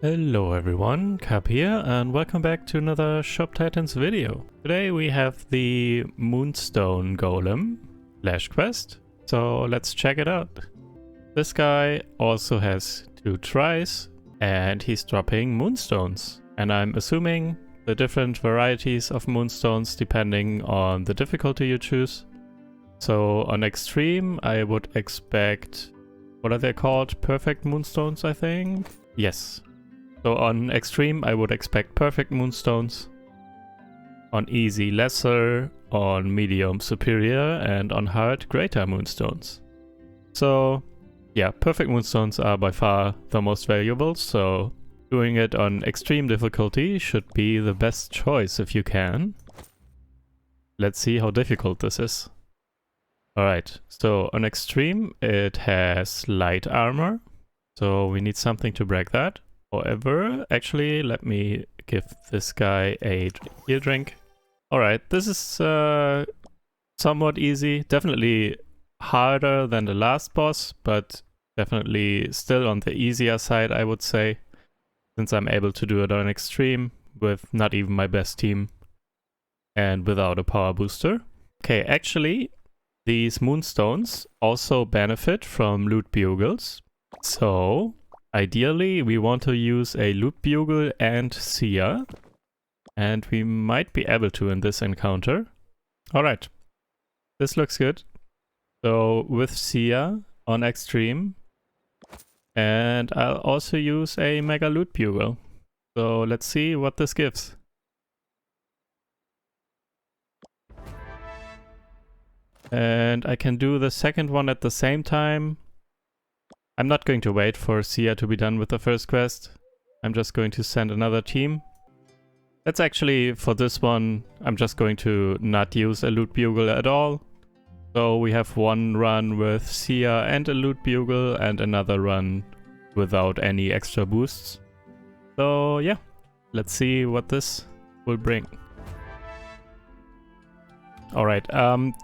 Hello everyone, Cap here, and welcome back to another Shop Titans video. Today we have the Moonstone Golem Flash quest, so let's check it out. This guy also has 2 tries, and he's dropping moonstones. And I'm assuming the different varieties of moonstones depending on the difficulty you choose. So on extreme I would expect, what are they called? Perfect moonstones, I think? Yes. So on extreme I would expect perfect moonstones, on easy lesser, on medium superior, and on hard greater moonstones. So yeah, perfect moonstones are by far the most valuable, so doing it on extreme difficulty should be the best choice if you can. Let's see how difficult this is. Alright, so on extreme it has light armor, so we need something to break that. However, actually, let me give this guy a heal drink. Alright, this is somewhat easy. Definitely harder than the last boss, but definitely still on the easier side, I would say. Since I'm able to do it on extreme with not even my best team and without a power booster. Okay, actually, these moonstones also benefit from loot bugles. So ideally, we want to use a loot bugle and Sia, and we might be able to in this encounter. Alright, this looks good. So with Sia on extreme, and I'll also use a mega loot bugle. So let's see what this gives. And I can do the second one at the same time. I'm not going to wait for Sia to be done with the first quest. I'm just going to send another team. That's actually, for this one, I'm just going to not use a loot bugle at all. So we have one run with Sia and a loot bugle and another run without any extra boosts. So yeah, let's see what this will bring. Alright,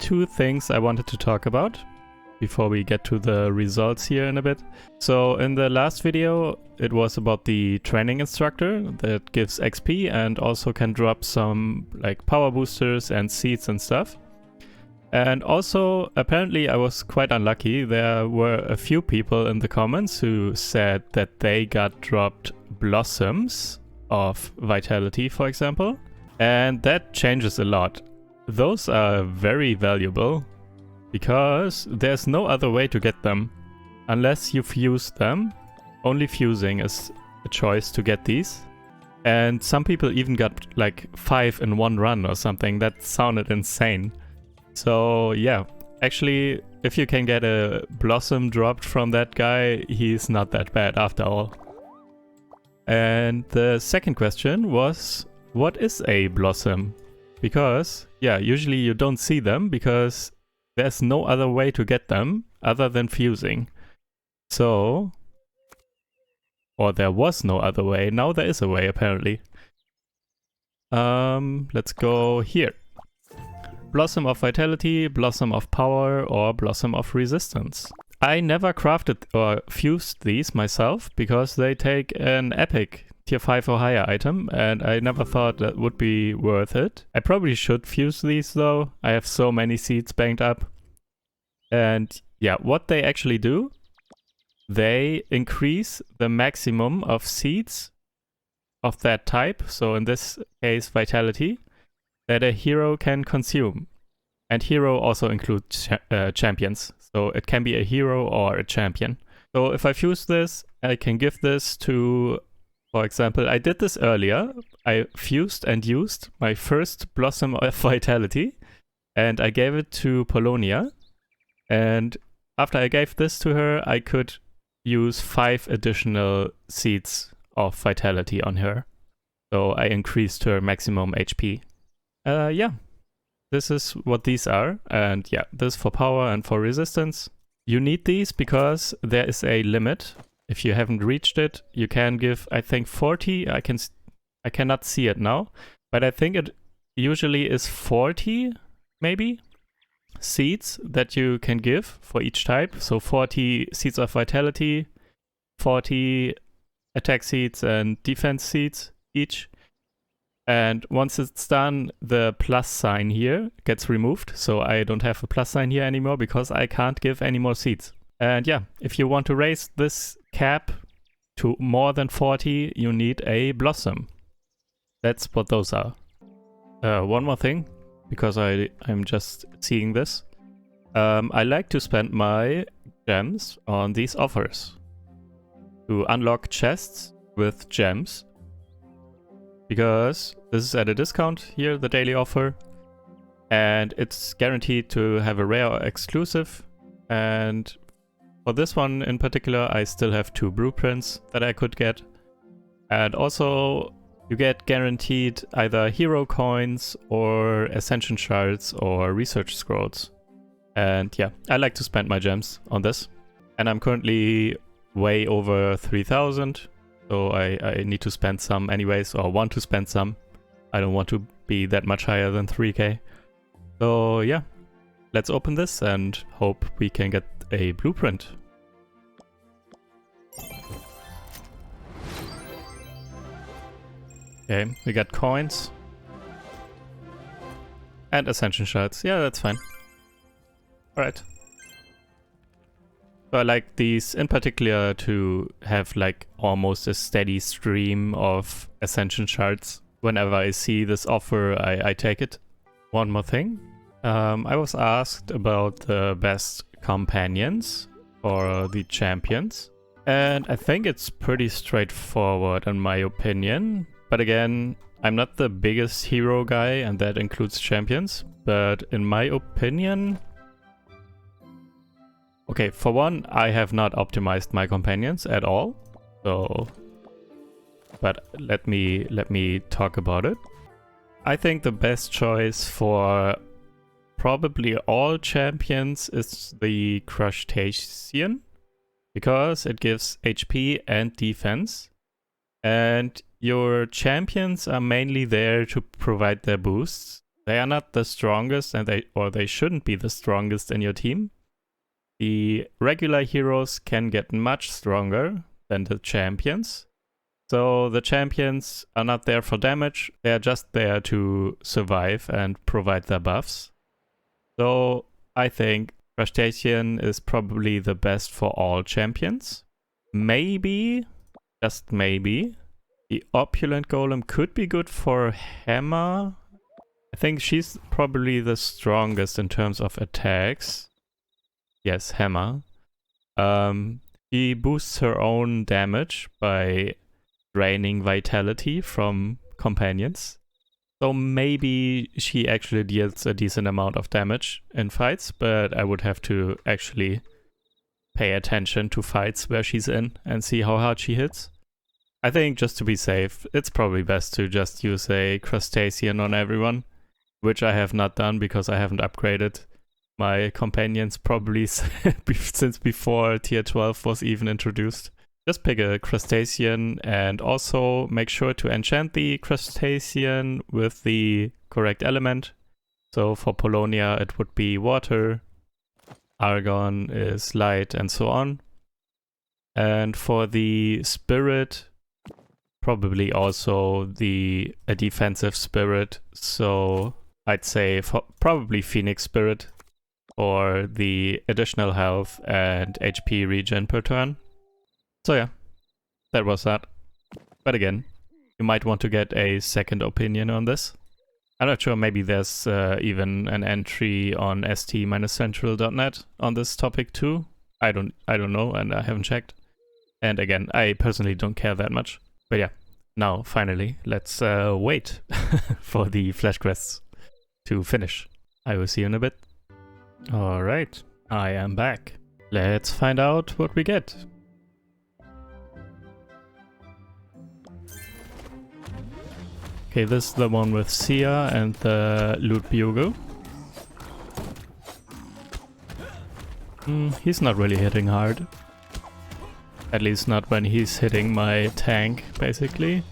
2 things I wanted to talk about before we get to the results here in a bit. So in the last video it was about the training instructor that gives XP and also can drop some like power boosters and seeds and stuff. And also apparently I was quite unlucky. There were a few people in the comments who said that they got dropped blossoms of vitality, for example, and that changes a lot. Those are very valuable, because there's no other way to get them unless you fuse them. Only fusing is a choice to get these. And some people even got like 5 in one run or something. That sounded insane. So yeah, actually if you can get a blossom dropped from that guy, he's not that bad after all. And the second question was, what is a blossom? Because yeah, usually you don't see them because there's no other way to get them other than fusing. So, or there was no other way. Now there is a way apparently. Let's go here. Blossom of Vitality, Blossom of Power, or Blossom of Resistance. I never crafted or fused these myself because they take an epic tier 5 or higher item, and I never thought that would be worth it. I probably should fuse these though. I have so many seeds banked up. And yeah, what they actually do, they increase the maximum of seeds of that type, so in this case vitality, that a hero can consume. And hero also includes champions, so it can be a hero or a champion. So if I fuse this, I can give this to, for example, I did this earlier. I fused and used my first Blossom of Vitality, and I gave it to Polonia. And after I gave this to her, I could use 5 additional seeds of vitality on her. So I increased her maximum HP. Yeah, this is what these are. And yeah, this for power and for resistance. You need these because there is a limit. If you haven't reached it, you can give, I think 40. I cannot see it now, but I think it usually is 40, maybe, seeds that you can give for each type. So 40 seeds of vitality, 40 attack seeds and defense seeds each. And once it's done, the plus sign here gets removed. So I don't have a plus sign here anymore because I can't give any more seeds. And yeah, if you want to raise this cap to more than 40, you need a blossom. That's what those are. One more thing, because I'm just seeing this. I like to spend my gems on these offers to unlock chests with gems, because this is at a discount here, the daily offer, and it's guaranteed to have a rare or exclusive. And for this one in particular, I still have 2 blueprints that I could get, and also you get guaranteed either hero coins or ascension shards or research scrolls. And yeah, I like to spend my gems on this. And I'm currently way over 3,000. So I need to spend some anyways, or want to spend some. I don't want to be that much higher than 3k. So yeah, let's open this and hope we can get a blueprint. Okay, we got coins. And ascension shards. Yeah, that's fine. Alright. So I like these in particular to have like almost a steady stream of ascension shards. Whenever I see this offer, I take it. One more thing. I was asked about the best companions for the champions. And I think it's pretty straightforward in my opinion. But again, I'm not the biggest hero guy, and that includes champions. But in my opinion... Okay, for one, I have not optimized my companions at all. So... But let me talk about it. I think the best choice for probably all champions is the Crustacean, because it gives HP and defense. And your champions are mainly there to provide their boosts. They are not the strongest, and they shouldn't be the strongest in your team. The regular heroes can get much stronger than the champions. So the champions are not there for damage, they are just there to survive and provide their buffs. So I think Crustacean is probably the best for all champions. Maybe, just maybe, the Opulent Golem could be good for Hammer. I think she's probably the strongest in terms of attacks. Yes, Hammer. She boosts her own damage by draining vitality from companions. So maybe she actually deals a decent amount of damage in fights, but I would have to actually pay attention to fights where she's in and see how hard she hits. I think just to be safe, it's probably best to just use a Crustacean on everyone, which I have not done because I haven't upgraded my companions probably since before tier 12 was even introduced. Just pick a Crustacean and also make sure to enchant the Crustacean with the correct element. So for Polonia it would be water, Argon is light, and so on. And for the spirit, probably also a defensive spirit. So I'd say probably Phoenix Spirit for the additional health and HP regen per turn. So yeah, that was that. But again, you might want to get a second opinion on this. I'm not sure, maybe there's even an entry on st-central.net on this topic too. I don't know, and I haven't checked. And again, I personally don't care that much. But yeah, now finally, let's wait for the flash quests to finish. I will see you in a bit. Alright, I am back. Let's find out what we get. Okay, this is the one with Sia and the Loot Bugle. He's not really hitting hard. At least not when he's hitting my tank, basically.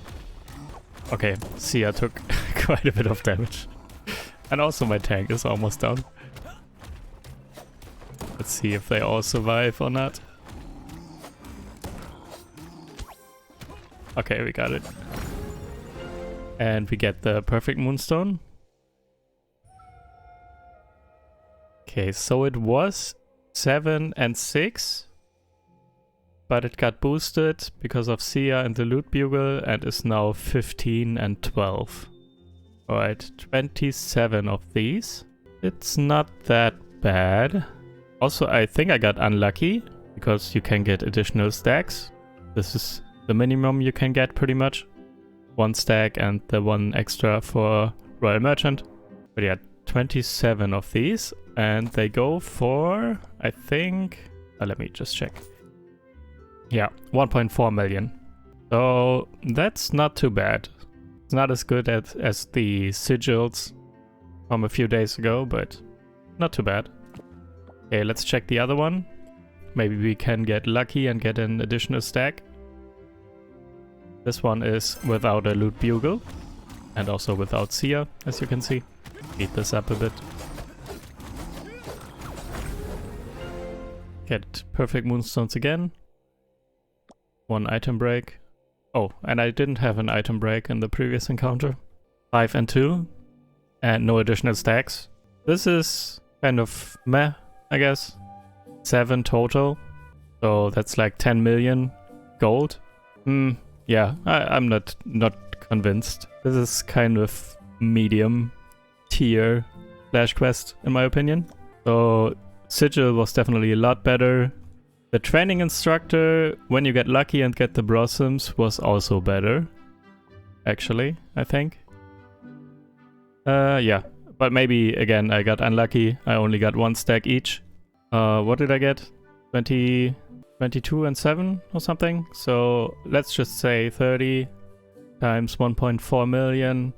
Okay, Sia took quite a bit of damage. And also my tank is almost down. Let's see if they all survive or not. Okay, we got it. And we get the perfect Moonstone. Okay, so it was 7 and 6. But it got boosted because of Sia and the Loot Bugle and is now 15 and 12. Alright, 27 of these. It's not that bad. Also, I think I got unlucky because you can get additional stacks. This is the minimum you can get pretty much. 1 stack and the 1 extra for Royal Merchant. But yeah, 27 of these. And they go for, I think... let me just check. Yeah, 1.4 million. So that's not too bad. It's not as good as the sigils from a few days ago, but not too bad. Okay, let's check the other one. Maybe we can get lucky and get an additional stack. This one is without a Loot Bugle and also without Sia, as you can see. Speed this up a bit. Get perfect Moonstones again. 1 item break. Oh, and I didn't have an item break in the previous encounter. 5 and 2. And no additional stacks. This is kind of meh, I guess. 7 total. So that's like 10 million gold. Yeah, I'm not convinced. This is kind of medium tier Flash Quest in my opinion. So Sigil was definitely a lot better. The training instructor, when you get lucky and get the blossoms, was also better. Actually, I think. Yeah. But maybe, again, I got unlucky. I only got 1 stack each. What did I get? 22 and 7 or something? So let's just say 30 times 1.4 million.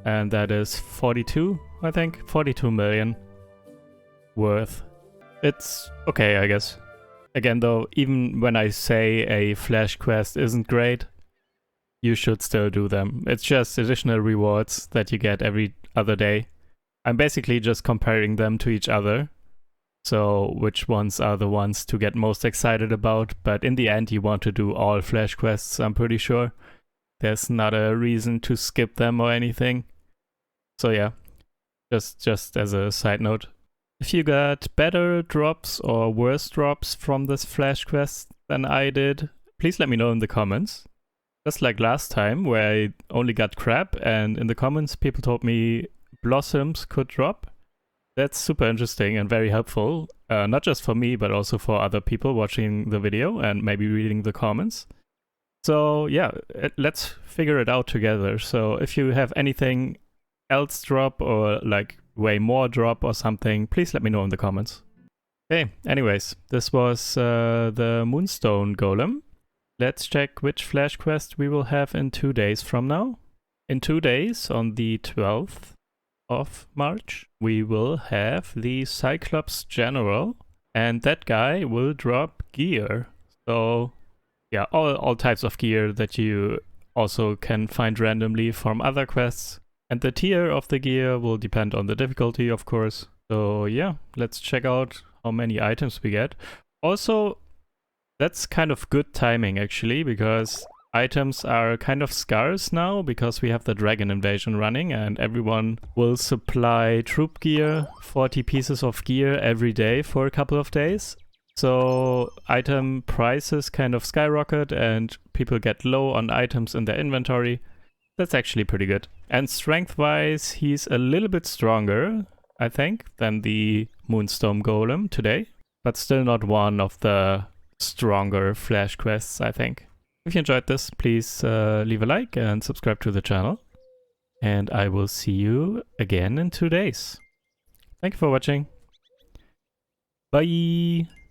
And that is 42, I think. 42 million worth. It's okay, I guess. Again though, even when I say a Flash Quest isn't great, you should still do them. It's just additional rewards that you get every other day. I'm basically just comparing them to each other. So which ones are the ones to get most excited about, but in the end you want to do all Flash Quests, I'm pretty sure. There's not a reason to skip them or anything. So yeah, just as a side note. If you got better drops or worse drops from this Flash Quest than I did, please let me know in the comments. Just like last time where I only got crap and in the comments people told me blossoms could drop. That's super interesting and very helpful, not just for me but also for other people watching the video and maybe reading the comments. So yeah, let's figure it out together. So if you have anything else drop or like way more drop or something, please let me know in the comments. Okay, anyways, this was the Moonstone Golem. Let's check which Flash Quest we will have in 2 days from now. In 2 days, on the 12th of March, we will have the Cyclops General, and that guy will drop gear. So yeah, all types of gear that you also can find randomly from other quests. And the tier of the gear will depend on the difficulty, of course. So yeah, let's check out how many items we get. Also, that's kind of good timing actually, because items are kind of scarce now because we have the dragon invasion running and everyone will supply troop gear, 40 pieces of gear every day for a couple of days. So item prices kind of skyrocket and people get low on items in their inventory. That's actually pretty good. And strength-wise, he's a little bit stronger, I think, than the Moonstone Golem today. But still not one of the stronger Flash Quests, I think. If you enjoyed this, please leave a like and subscribe to the channel. And I will see you again in 2 days. Thank you for watching. Bye!